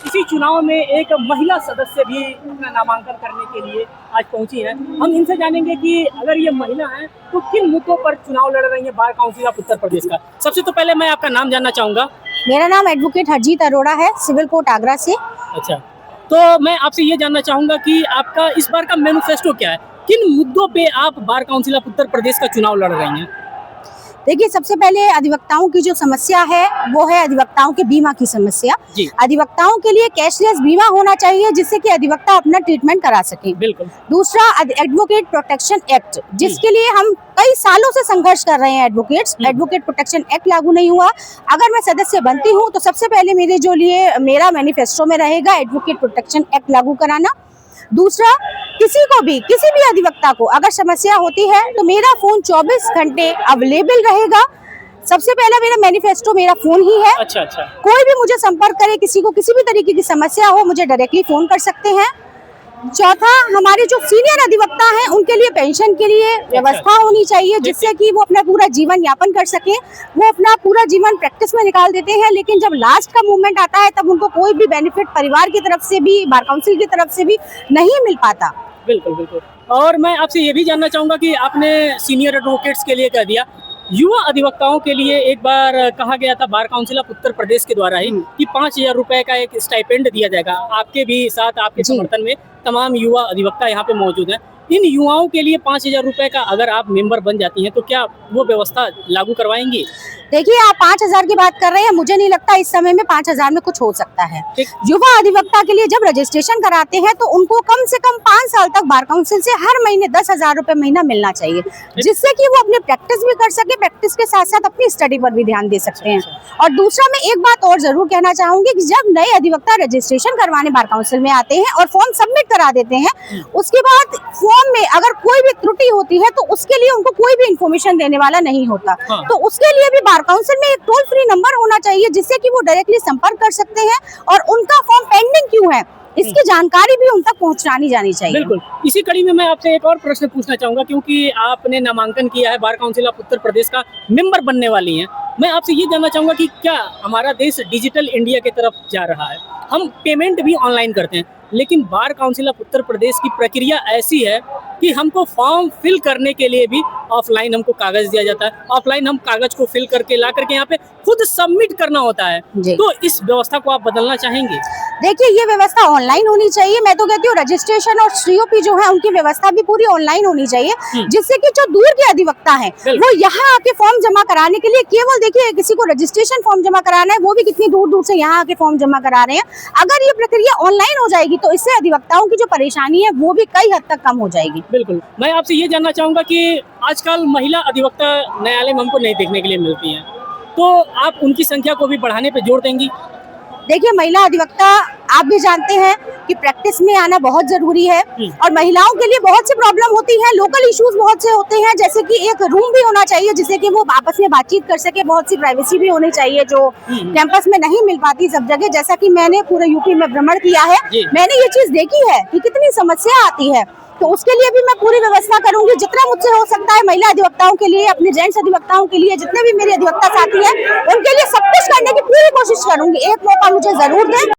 इसी चुनाव में एक महिला सदस्य भी अपना नामांकन करने के लिए आज पहुंची हैं। हम इनसे जानेंगे कि अगर ये महिला हैं तो किन मुद्दों पर चुनाव लड़ रही है bar council of Uttar Pradesh का। सबसे तो पहले मैं आपका नाम जानना चाहूंगा। मेरा नाम एडवोकेट हरजीत अरोड़ा है, सिविल कोर्ट आगरा से। अच्छा, तो मैं आपसे ये जानना चाहूंगा कि आपका इस बार का मैनिफेस्टो क्या है, किन मुद्दों पे आप bar council of Uttar Pradesh का चुनाव लड़ रही हैं? देखिए, सबसे पहले अधिवक्ताओं की जो समस्या है वो है अधिवक्ताओं के बीमा की समस्या। अधिवक्ताओं के लिए कैशलेस बीमा होना चाहिए जिससे कि अधिवक्ता अपना ट्रीटमेंट करा सके। बिल्कुल। दूसरा, एडवोकेट प्रोटेक्शन एक्ट, जिसके लिए हम कई सालों से संघर्ष कर रहे हैं। एडवोकेट प्रोटेक्शन एक्ट लागू नहीं हुआ। अगर मैं सदस्य बनती हूँ तो सबसे पहले मेरा मैनिफेस्टो में रहेगा एडवोकेट प्रोटेक्शन एक्ट लागू कराना। दूसरा, किसी भी अधिवक्ता को अगर समस्या होती है तो मेरा फोन 24 घंटे अवेलेबल रहेगा। सबसे पहला मेरा मैनिफेस्टो मेरा फोन ही है। अच्छा। कोई भी मुझे संपर्क करे, किसी को किसी भी तरीके की समस्या हो, मुझे डायरेक्टली फोन कर सकते हैं। चौथा, हमारे जो सीनियर अधिवक्ता हैं उनके लिए पेंशन के लिए व्यवस्था होनी चाहिए जिससे कि वो अपना पूरा जीवन यापन कर सके। वो अपना पूरा जीवन प्रैक्टिस में निकाल देते हैं, लेकिन जब लास्ट का मूवमेंट आता है तब उनको कोई भी बेनिफिट परिवार की तरफ से भी, बार काउंसिल की तरफ से भी नहीं मिल पाता। बिल्कुल। और मैं आपसे ये भी जानना चाहूंगा कि आपने सीनियर एडवोकेट्स के लिए कह दिया, युवा अधिवक्ताओं के लिए एक बार कहा गया था bar council of Uttar Pradesh के द्वारा ही कि 5,000 रुपए का एक स्टाइपेंड दिया जाएगा। आपके भी साथ, आपके समर्थन में तमाम युवा अधिवक्ता यहाँ पे मौजूद हैं। इन युवाओं के लिए 5,000 रुपए का अगर आप मेंबर बन जाती हैं तो क्या वो व्यवस्था लागू करवाएंगी? देखिए, आप 5,000 की बात कर रहे हैं, मुझे नहीं लगता इस समय में 5,000 में कुछ हो सकता है। युवा अधिवक्ता के लिए जब रजिस्ट्रेशन कराते हैं तो उनको कम से कम 5 साल तक बार काउंसिल से हर महीने 10,000 रुपए महीना मिलना चाहिए, जिससे कि वो अपनी प्रैक्टिस भी कर सके, प्रैक्टिस के साथ साथ अपनी स्टडी पर भी ध्यान दे सकते हैं। और दूसरा, मैं एक बात और जरूर कहना चाहूंगी कि जब नए अधिवक्ता रजिस्ट्रेशन करवाने बार काउंसिल में आते हैं और फॉर्म सबमिट करा देते हैं, उसके बाद फॉर्म में अगर कोई भी त्रुटि होती है तो उसके लिए उनको कोई भी इंफॉर्मेशन देने वाला नहीं होता। तो उसके लिए भी बार काउंसिल में एक टोल फ्री नंबर होना चाहिए जिससे कि वो डायरेक्टली संपर्क कर सकते हैं और उनका फॉर्म पेंडिंग क्यों है इसकी जानकारी भी उन तक पहुंचानी जानी चाहिए। बिल्कुल। इसी कड़ी में मैं आपसे एक और प्रश्न पूछना चाहूंगा, क्योंकि आपने नामांकन किया है, bar council of Uttar Pradesh का मेंबर बनने वाली हैं। मैं आपसे ये जानना चाहूंगा कि क्या हमारा देश डिजिटल इंडिया की तरफ जा रहा है? हम पेमेंट भी ऑनलाइन करते हैं, लेकिन bar council of Uttar Pradesh की प्रक्रिया ऐसी है कि हमको फॉर्म फिल करने के लिए भी ऑफलाइन हमको कागज दिया जाता है। ऑफलाइन हम कागज को फिल करके ला करके यहाँ पे खुद सबमिट करना होता है। तो इस व्यवस्था को आप बदलना चाहेंगे? देखिए, ये व्यवस्था ऑनलाइन होनी चाहिए। मैं तो कहती हूँ रजिस्ट्रेशन और सीओपी जो है उनकी व्यवस्था भी पूरी ऑनलाइन होनी चाहिए, जिससे कि जो दूर के अधिवक्ता हैं वो यहाँ आके फॉर्म जमा कराने के लिए, केवल देखिए किसी को रजिस्ट्रेशन फॉर्म जमा कराना है, वो भी कितनी दूर से यहाँ आके फॉर्म जमा करा रहे हैं। अगर ये प्रक्रिया ऑनलाइन हो जाएगी तो इससे अधिवक्ताओं की जो परेशानी है वो भी कई हद तक कम हो जाएगी। बिल्कुल। मैं आपसे ये जानना चाहूंगा कि आजकल महिला अधिवक्ता न्यायालय में हमको नहीं देखने के लिए मिलती हैं, तो आप उनकी संख्या को भी बढ़ाने पे जोर देंगी? देखिए, महिला अधिवक्ता आप भी जानते हैं कि प्रैक्टिस में आना बहुत जरूरी है और महिलाओं के लिए बहुत सी प्रॉब्लम होती है, लोकल इश्यूज बहुत से होते हैं, जैसे कि एक रूम भी होना चाहिए जिससे कि वो आपस में बातचीत कर सके। बहुत सी प्राइवेसी भी होनी चाहिए जो कैंपस में नहीं मिल पाती सब जगह। जैसा कि मैंने पूरे यूपी में भ्रमण किया है, मैंने ये चीज देखी है कि कितनी समस्या आती है। तो उसके लिए भी मैं पूरी व्यवस्था करूंगी जितना मुझसे हो सकता है। महिला अधिवक्ताओं के लिए, अपने जेंट्स अधिवक्ताओं के लिए, जितने भी मेरे अधिवक्ता साथी हैं उनके लिए सब कुछ करने की पूरी कोशिश करूंगी। एक मौका मुझे जरूर दें।